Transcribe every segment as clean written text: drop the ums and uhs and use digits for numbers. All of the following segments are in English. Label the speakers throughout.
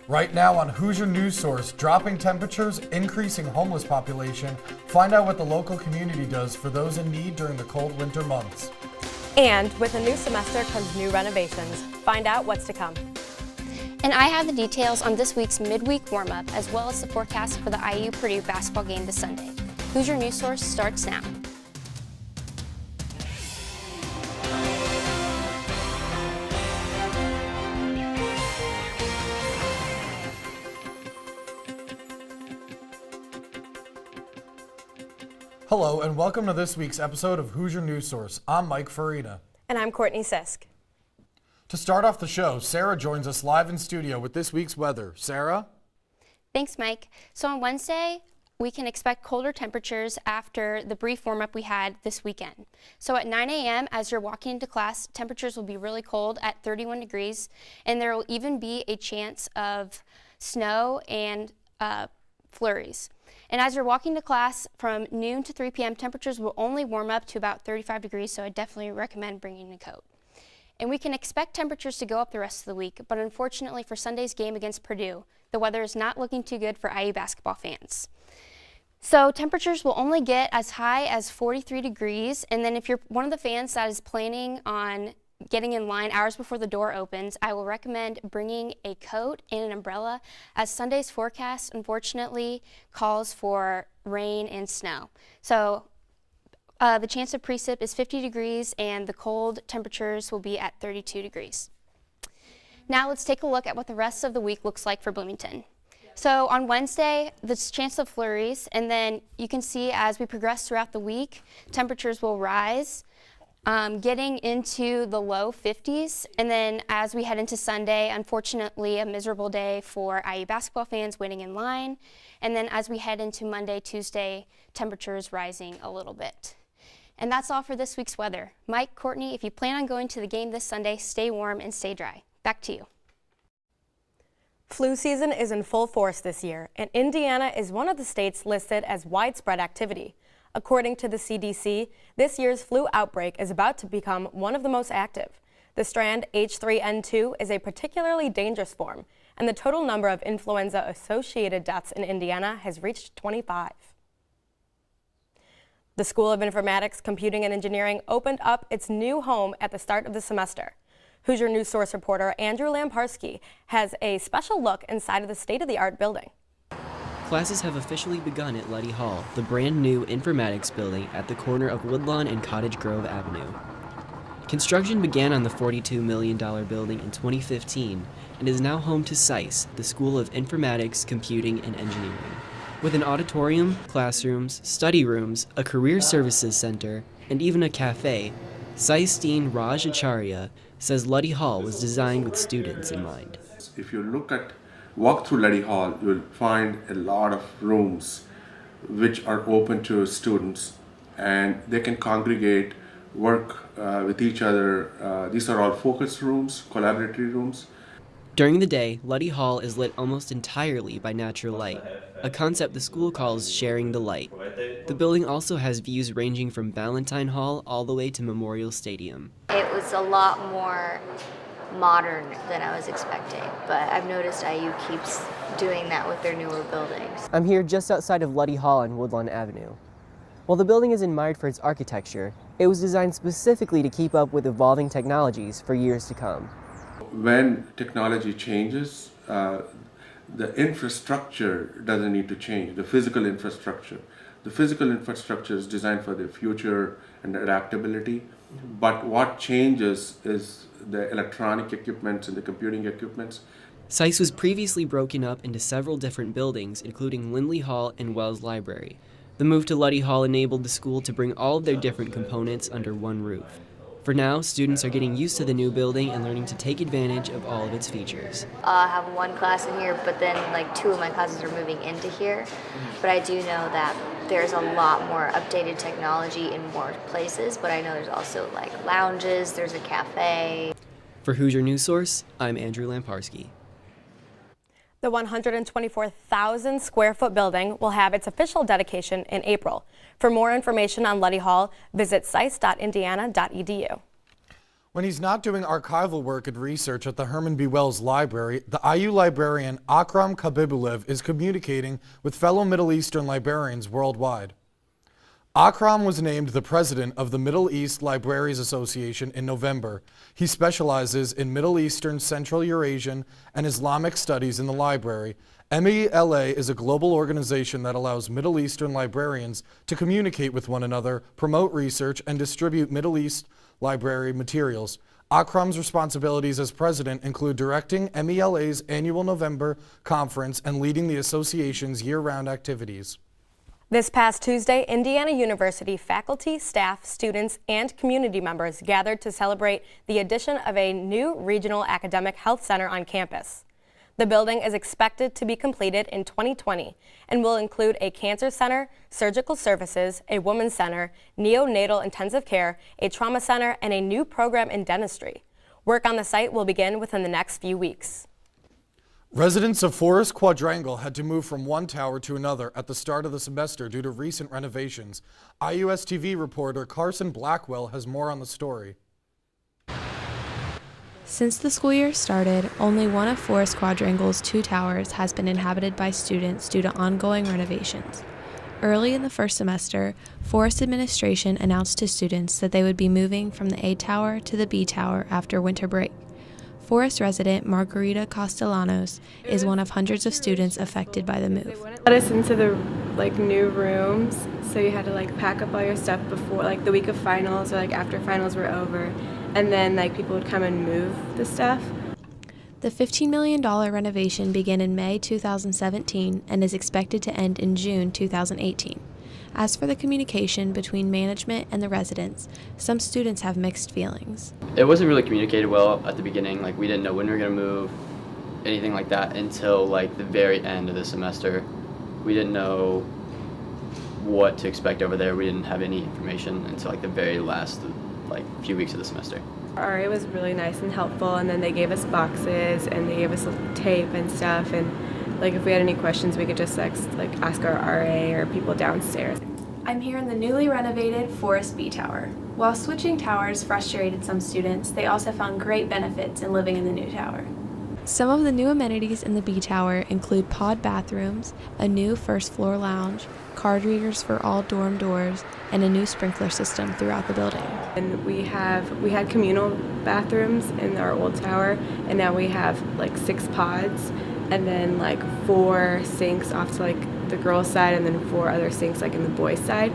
Speaker 1: Right now on Hoosier News Source, dropping temperatures, increasing homeless population. Find out what the local community does for those in need during the cold winter months.
Speaker 2: And with a new semester comes new renovations. Find out what's to come.
Speaker 3: And I have the details on this week's midweek warm-up as well as the forecast for the IU-Purdue basketball game this Sunday. Hoosier News Source starts now.
Speaker 1: Hello and welcome to this week's episode of Hoosier News Source. I'm Mike Farina.
Speaker 2: And I'm Courtney Sisk.
Speaker 1: To start off the show, Sarah joins us live in studio with this week's weather. Sarah?
Speaker 3: Thanks, Mike. So on Wednesday, we can expect colder temperatures after the brief warm-up we had this weekend. So at 9 a.m., as you're walking into class, temperatures will be really cold at 31 degrees, and there will even be a chance of snow and flurries. And as you're walking to class from noon to 3 p.m., temperatures will only warm up to about 35 degrees, so I definitely recommend bringing a coat. And we can expect temperatures to go up the rest of the week, but unfortunately for Sunday's game against Purdue, the weather is not looking too good for IU basketball fans. So temperatures will only get as high as 43 degrees, and then if you're one of the fans that is planning on getting in line hours before the door opens, I will recommend bringing a coat and an umbrella, as Sunday's forecast unfortunately calls for rain and snow. So the chance of precip is 50 degrees and the cold temperatures will be at 32 degrees. Now let's take a look at what the rest of the week looks like for Bloomington. So on Wednesday, there's chance of flurries, and then you can see as we progress throughout the week, temperatures will rise, getting into the low 50s, and then as we head into Sunday, unfortunately a miserable day for IU basketball fans waiting in line, and then as we head into Monday, Tuesday, temperatures rising a little bit. And that's all for this week's weather. Mike, Courtney, if you plan on going to the game this Sunday, stay warm and stay dry. Back to you.
Speaker 2: Flu season is in full force this year, and Indiana is one of the states listed as widespread activity. According to the CDC, this year's flu outbreak is about to become one of the most active. The strand H3N2 is a particularly dangerous form, and the total number of influenza-associated deaths in Indiana has reached 25. The School of Informatics, Computing and Engineering opened up its new home at the start of the semester. Hoosier News Source reporter Andrew Lamparski has a special look inside of the state-of-the-art building.
Speaker 4: Classes have officially begun at Luddy Hall, the brand new informatics building at the corner of Woodlawn and Cottage Grove Avenue. Construction began on the $42 million building in 2015 and is now home to SICE, the School of Informatics, Computing and Engineering. With an auditorium, classrooms, study rooms, a career services center, and even a cafe, SICE Dean Raj Acharya says Luddy Hall was designed with students in mind.
Speaker 5: If you walk through Luddy Hall, you'll find a lot of rooms which are open to students, and they can congregate, work with each other. These are all focus rooms, collaboratory rooms.
Speaker 4: During the day, Luddy Hall is lit almost entirely by natural light, a concept the school calls sharing the light. The building also has views ranging from Ballantyne Hall all the way to Memorial Stadium.
Speaker 6: It was a lot more modern than I was expecting, but I've noticed IU keeps doing that with their newer buildings.
Speaker 4: I'm here just outside of Luddy Hall on Woodlawn Avenue. While the building is admired for its architecture, it was designed specifically to keep up with evolving technologies for years to come.
Speaker 5: When technology changes, the infrastructure doesn't need to change, the physical infrastructure. The physical infrastructure is designed for the future and adaptability, but what changes is the electronic equipment and the computing equipments.
Speaker 4: SICE was previously broken up into several different buildings, including Lindley Hall and Wells Library. The move to Luddy Hall enabled the school to bring all of their different components under one roof. For now, students are getting used to the new building and learning to take advantage of all of its features.
Speaker 6: I have one class in here, but then two of my classes are moving into here. But I do know that there's a lot more updated technology in more places, but I know there's also lounges, there's a cafe.
Speaker 4: For Hoosier News Source, I'm Andrew Lamparski.
Speaker 2: The 124,000 square foot building will have its official dedication in April. For more information on Luddy Hall, visit sice.indiana.edu.
Speaker 1: When he's not doing archival work and research at the Herman B. Wells Library, the IU librarian Akram Kabibulev is communicating with fellow Middle Eastern librarians worldwide. Akram was named the president of the Middle East Libraries Association in November. He specializes in Middle Eastern, Central Eurasian, and Islamic studies in the library. MELA is a global organization that allows Middle Eastern librarians to communicate with one another, promote research, and distribute Middle East library materials. Akram's responsibilities as president include directing MELA's annual November conference and leading the association's year-round activities.
Speaker 2: This past Tuesday, Indiana University faculty, staff, students, and community members gathered to celebrate the addition of a new regional academic health center on campus. The building is expected to be completed in 2020 and will include a cancer center, surgical services, a women's center, neonatal intensive care, a trauma center, and a new program in dentistry. Work on the site will begin within the next few weeks.
Speaker 1: Residents of Forest Quadrangle had to move from one tower to another at the start of the semester due to recent renovations. IUS-TV reporter Carson Blackwell has more on the story.
Speaker 7: Since the school year started, only one of Forest Quadrangle's 2 towers has been inhabited by students due to ongoing renovations. Early in the first semester, Forest administration announced to students that they would be moving from the A tower to the B tower after winter break. Forest resident Margarita Castellanos is one of hundreds of students affected by the move.
Speaker 8: Let us into the new rooms, so you had to pack up all your stuff before the week of finals or after finals were over, and then people would come and move the stuff.
Speaker 7: The $15 million renovation began in May 2017 and is expected to end in June 2018. As for the communication between management and the residents, some students have mixed feelings.
Speaker 9: It wasn't really communicated well at the beginning. We didn't know when we were going to move, anything like that, until the very end of the semester. We didn't know what to expect over there. We didn't have any information until the very last few weeks of the semester.
Speaker 8: RA was really nice and helpful, and then they gave us boxes and they gave us tape and stuff, and if we had any questions, we could just ask our RA or people downstairs.
Speaker 7: I'm here in the newly renovated Forest B Tower. While switching towers frustrated some students, they also found great benefits in living in the new tower. Some of the new amenities in the B Tower include pod bathrooms, a new first floor lounge, card readers for all dorm doors, and a new sprinkler system throughout the building.
Speaker 8: And we had communal bathrooms in our old tower, and now we have 6 pods, and then 4 sinks off to the girls' side, and then 4 other sinks in the boys' side.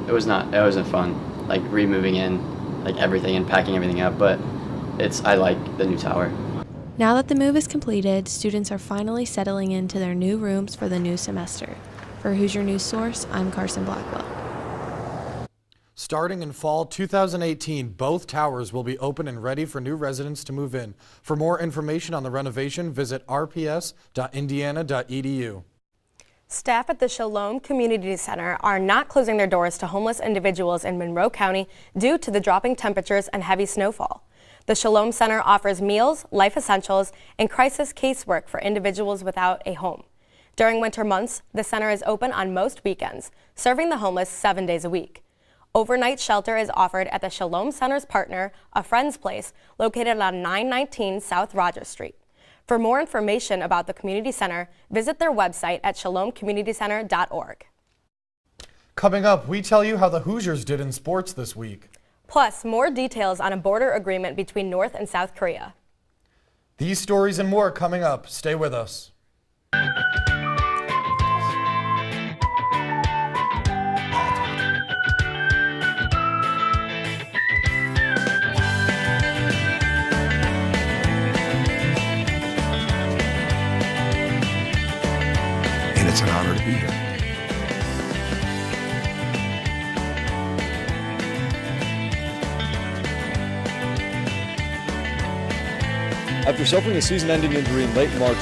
Speaker 9: It wasn't fun, removing in everything and packing everything up, but I like the new tower.
Speaker 7: Now that the move is completed, students are finally settling into their new rooms for the new semester. For Hoosier News Source, I'm Carson Blackwell.
Speaker 1: Starting in fall 2018, both towers will be open and ready for new residents to move in. For more information on the renovation, visit rps.indiana.edu.
Speaker 2: Staff at the Shalom Community Center are not closing their doors to homeless individuals in Monroe County due to the dropping temperatures and heavy snowfall. The Shalom Center offers meals, life essentials, and crisis casework for individuals without a home. During winter months, the center is open on most weekends, serving the homeless 7 days a week. Overnight shelter is offered at the Shalom Center's partner, A Friend's Place, located on 919 South Rogers Street. For more information about the community center, visit their website at shalomcommunitycenter.org.
Speaker 1: Coming up, we tell you how the Hoosiers did in sports this week.
Speaker 2: Plus, more details on a border agreement between North and South Korea.
Speaker 1: These stories and more coming up. Stay with us.
Speaker 10: And it's an honor to be here.
Speaker 11: After suffering a season-ending injury in late March,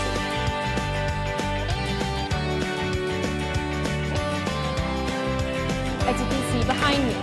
Speaker 2: As you can see behind me,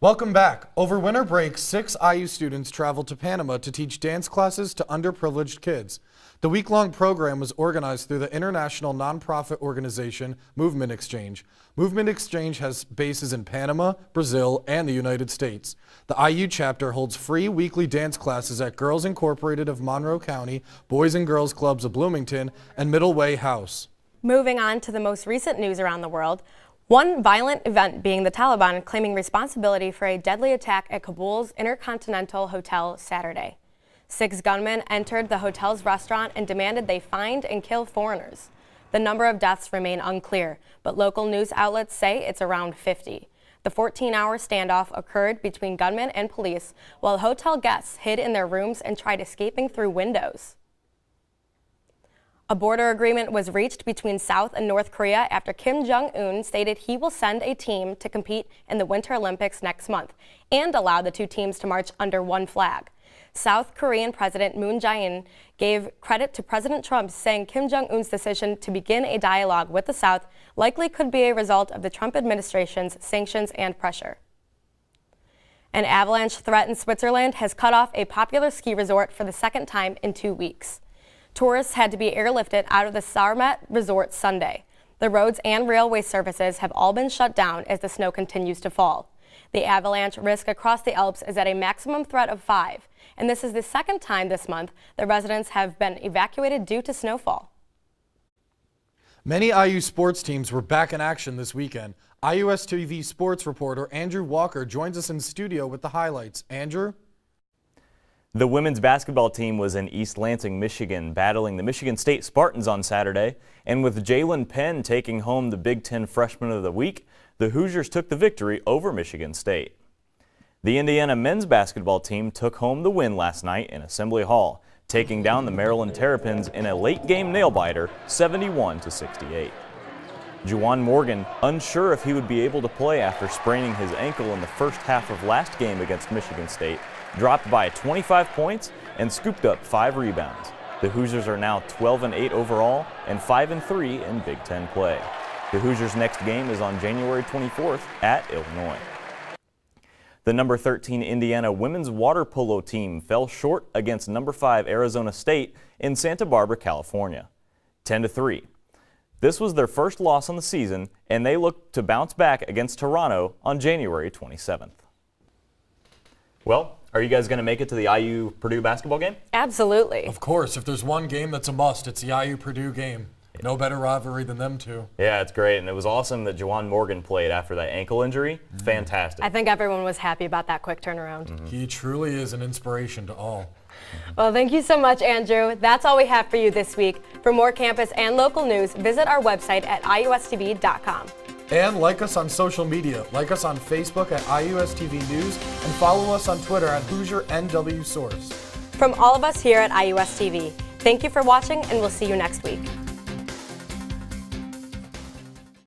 Speaker 1: Welcome back. Over winter break, 6 IU students traveled to Panama to teach dance classes to underprivileged kids. The week-long program was organized through the international nonprofit organization Movement Exchange. Movement Exchange has bases in Panama, Brazil, and the United States. The IU chapter holds free weekly dance classes at Girls Incorporated of Monroe County, Boys and Girls Clubs of Bloomington, and Middle Way House.
Speaker 2: Moving on to the most recent news around the world, one violent event being the Taliban claiming responsibility for a deadly attack at Kabul's Intercontinental Hotel Saturday. 6 gunmen entered the hotel's restaurant and demanded they find and kill foreigners. The number of deaths remain unclear, but local news outlets say it's around 50. The 14-hour standoff occurred between gunmen and police while hotel guests hid in their rooms and tried escaping through windows. A border agreement was reached between South and North Korea after Kim Jong-un stated he will send a team to compete in the Winter Olympics next month and allow the 2 teams to march under one flag. South Korean President Moon Jae-in gave credit to President Trump, saying Kim Jong-un's decision to begin a dialogue with the South likely could be a result of the Trump administration's sanctions and pressure. An avalanche threat in Switzerland has cut off a popular ski resort for the second time in 2 weeks. Tourists had to be airlifted out of the Sarmat Resort Sunday. The roads and railway services have all been shut down as the snow continues to fall. The avalanche risk across the Alps is at a maximum threat of 5, and this is the second time this month the residents have been evacuated due to snowfall.
Speaker 1: Many IU sports teams were back in action this weekend. IUS TV sports reporter Andrew Walker joins us in studio with the highlights. Andrew?
Speaker 12: The women's basketball team was in East Lansing, Michigan, battling the Michigan State Spartans on Saturday. And with Jalen Penn taking home the Big Ten Freshman of the Week, the Hoosiers took the victory over Michigan State. The Indiana men's basketball team took home the win last night in Assembly Hall, taking down the Maryland Terrapins in a late-game nail-biter, 71-68. Juwan Morgan, unsure if he would be able to play after spraining his ankle in the first half of last game against Michigan State, dropped by 25 points and scooped up 5 rebounds. The Hoosiers are now 12-8 overall and 5-3 in Big Ten play. The Hoosiers' next game is on January 24th at Illinois. The number 13 Indiana women's water polo team fell short against number 5 Arizona State in Santa Barbara, California, 10-3. This was their first loss on the season, and they look to bounce back against Toronto on January 27th. Well, are you guys going to make it to the IU Purdue basketball game?
Speaker 2: Absolutely.
Speaker 1: Of course. If there's one game that's a must, it's the IU Purdue game. No better rivalry than them two.
Speaker 12: Yeah, it's great, and it was awesome that Juwan Morgan played after that ankle injury. Fantastic.
Speaker 2: I think everyone was happy about that quick turnaround.
Speaker 1: He truly is an inspiration to all.
Speaker 2: Well, thank you so much, Andrew. That's all we have for you this week. For more campus and local news, visit our website at iustv.com.
Speaker 1: And like us on social media. Like us on Facebook at IUSTV News and follow us on Twitter at Hoosier NW Source.
Speaker 2: From all of us here at IUS TV, thank you for watching, and we'll see you next week.